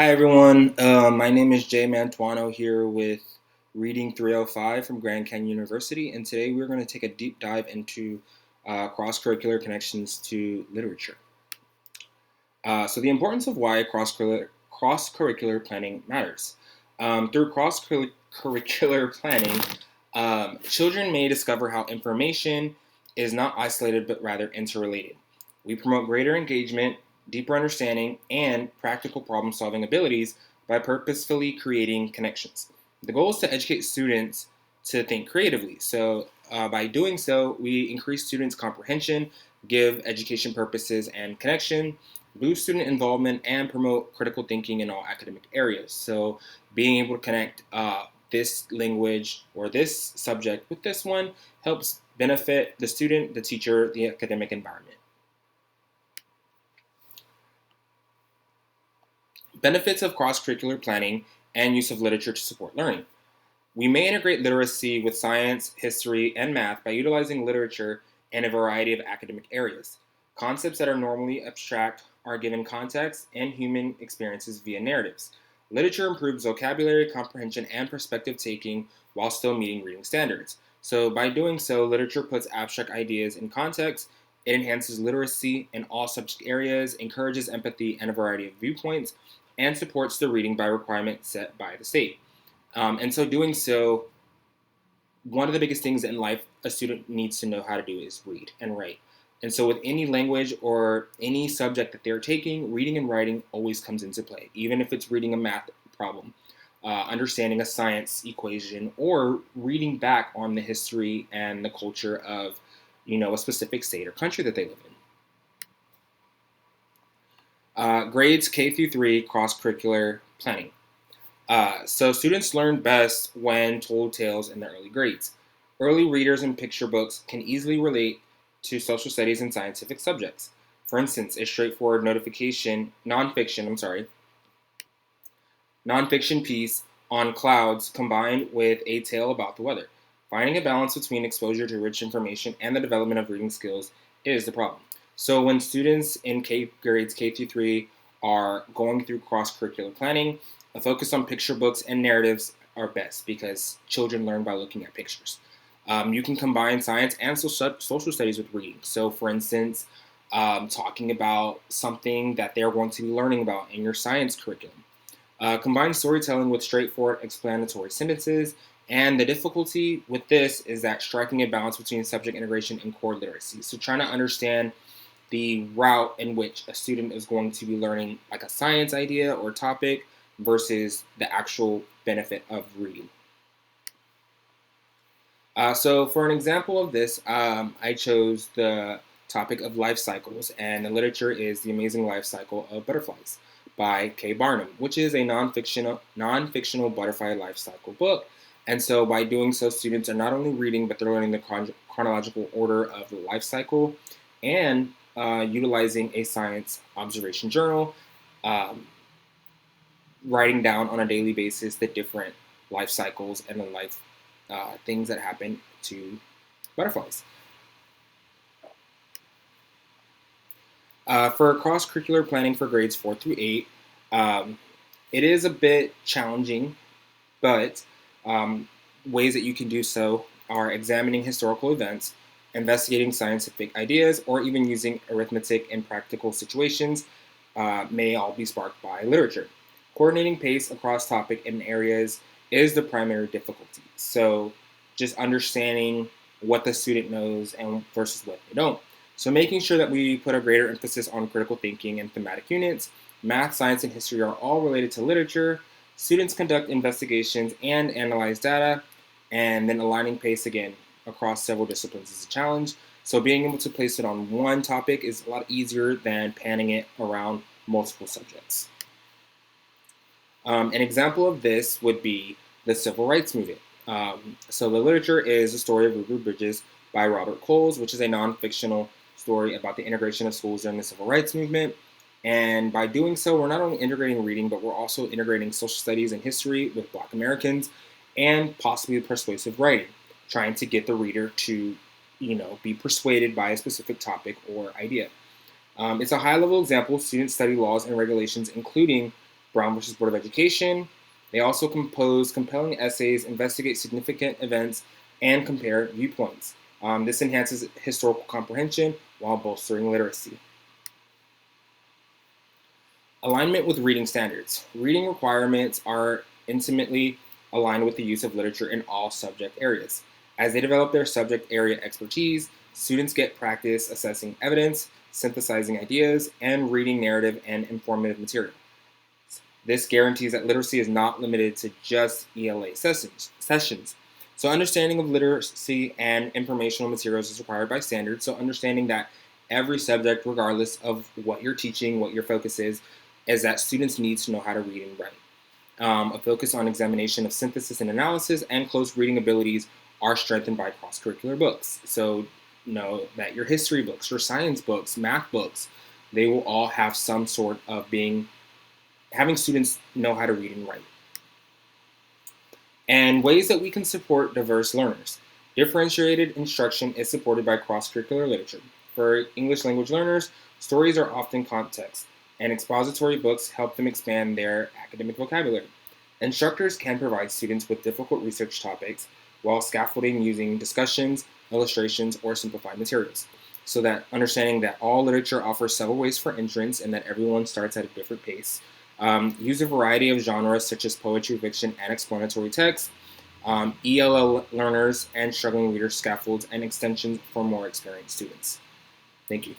Hi everyone, my name is Jay Mantuano here with Reading 305 from Grand Canyon University, and today we're going to take a deep dive into cross-curricular connections to literature. So the importance of why cross-curricular planning matters. Through cross-curricular planning, children may discover how information is not isolated but rather interrelated. We promote greater engagement, deeper understanding, and practical problem solving abilities by purposefully creating connections. The goal is to educate students to think creatively. By doing so, we increase students' comprehension, give education purposes and connection, boost student involvement, and promote critical thinking in all academic areas. So, being able to connect this language or this subject with this one helps benefit the student, the teacher, the academic environment. Benefits of cross curricular planning and use of literature to support learning. We may integrate literacy with science, history, and math by utilizing literature in a variety of academic areas. Concepts that are normally abstract are given context and human experiences via narratives. Literature improves vocabulary, comprehension, and perspective taking while still meeting reading standards. So, by doing so, literature puts abstract ideas in context, it enhances literacy in all subject areas, encourages empathy and a variety of viewpoints, and supports the reading by requirement set by the state. Doing so, one of the biggest things in life a student needs to know how to do is read and write. And so, with any language or any subject that they're taking, reading and writing always comes into play, even if it's reading a math problem, understanding a science equation, or reading back on the history and the culture of, a specific state or country that they live in. Grades K through 3 cross curricular planning. So students learn best when told tales in the early grades. Early readers and picture books can easily relate to social studies and scientific subjects. For instance, a straightforward nonfiction piece on clouds combined with a tale about the weather. Finding a balance between exposure to rich information and the development of reading skills is the problem. So when students in grades K through 3 are going through cross-curricular planning, a focus on picture books and narratives are best because children learn by looking at pictures. You can combine science and social studies with reading. So, for instance, talking about something that they're going to be learning about in your science curriculum. Combine storytelling with straightforward explanatory sentences. And the difficulty with this is that striking a balance between subject integration and core literacy. So, trying to understand the route in which a student is going to be learning like a science idea or topic versus the actual benefit of reading. So for an example of this, I chose the topic of life cycles, and the literature is The Amazing Life Cycle of Butterflies by Kay Barnum, which is a non-fictional butterfly life cycle book. And so by doing so, students are not only reading, but they're learning the chronological order of the life cycle and utilizing a science observation journal, um, writing down on a daily basis the different life cycles and the life things that happen to butterflies. For cross-curricular planning for grades 4 through 8, um, it is a bit challenging, but ways that you can do so are examining historical events, investigating scientific ideas, or even using arithmetic in practical situations may all be sparked by literature. Coordinating pace across topic and areas is the primary difficulty. So just understanding what the student knows and versus what they don't. So making sure that we put a greater emphasis on critical thinking and thematic units. Math, science, and history are all related to literature. Students conduct investigations and analyze data, and then aligning pace again across several disciplines is a challenge. So being able to place it on one topic is a lot easier than panning it around multiple subjects. An example of this would be the civil rights movement. So the literature is the story of Ruby Bridges by Robert Coles, which is a non-fictional story about the integration of schools during the civil rights movement. And by doing so, we're not only integrating reading, but we're also integrating social studies and history with Black Americans and possibly persuasive writing, trying to get the reader to, be persuaded by a specific topic or idea. It's a high-level example. Students study laws and regulations, including Brown versus Board of Education. They also compose compelling essays, investigate significant events, and compare viewpoints. This enhances historical comprehension while bolstering literacy. Alignment with reading standards. Reading requirements are intimately aligned with the use of literature in all subject areas. As they develop their subject area expertise, students get practice assessing evidence, synthesizing ideas, and reading narrative and informative material. This guarantees that literacy is not limited to just ELA sessions. So, understanding of literacy and informational materials is required by standards. So, understanding that every subject, regardless of what you're teaching, what your focus is that students need to know how to read and write. A focus on examination of synthesis and analysis and close reading abilities are strengthened by cross-curricular books. So know that your history books, your science books, math books, they will all have some sort of having students know how to read and write. And ways that we can support diverse learners. Differentiated instruction is supported by cross-curricular literature. For English language learners, stories are often context, and expository books help them expand their academic vocabulary. Instructors can provide students with difficult research topics while scaffolding using discussions, illustrations, or simplified materials. So that understanding that all literature offers several ways for entrance and that everyone starts at a different pace. Use a variety of genres such as poetry, fiction, and explanatory text. ELL learners and struggling readers scaffolds and extensions for more experienced students. Thank you.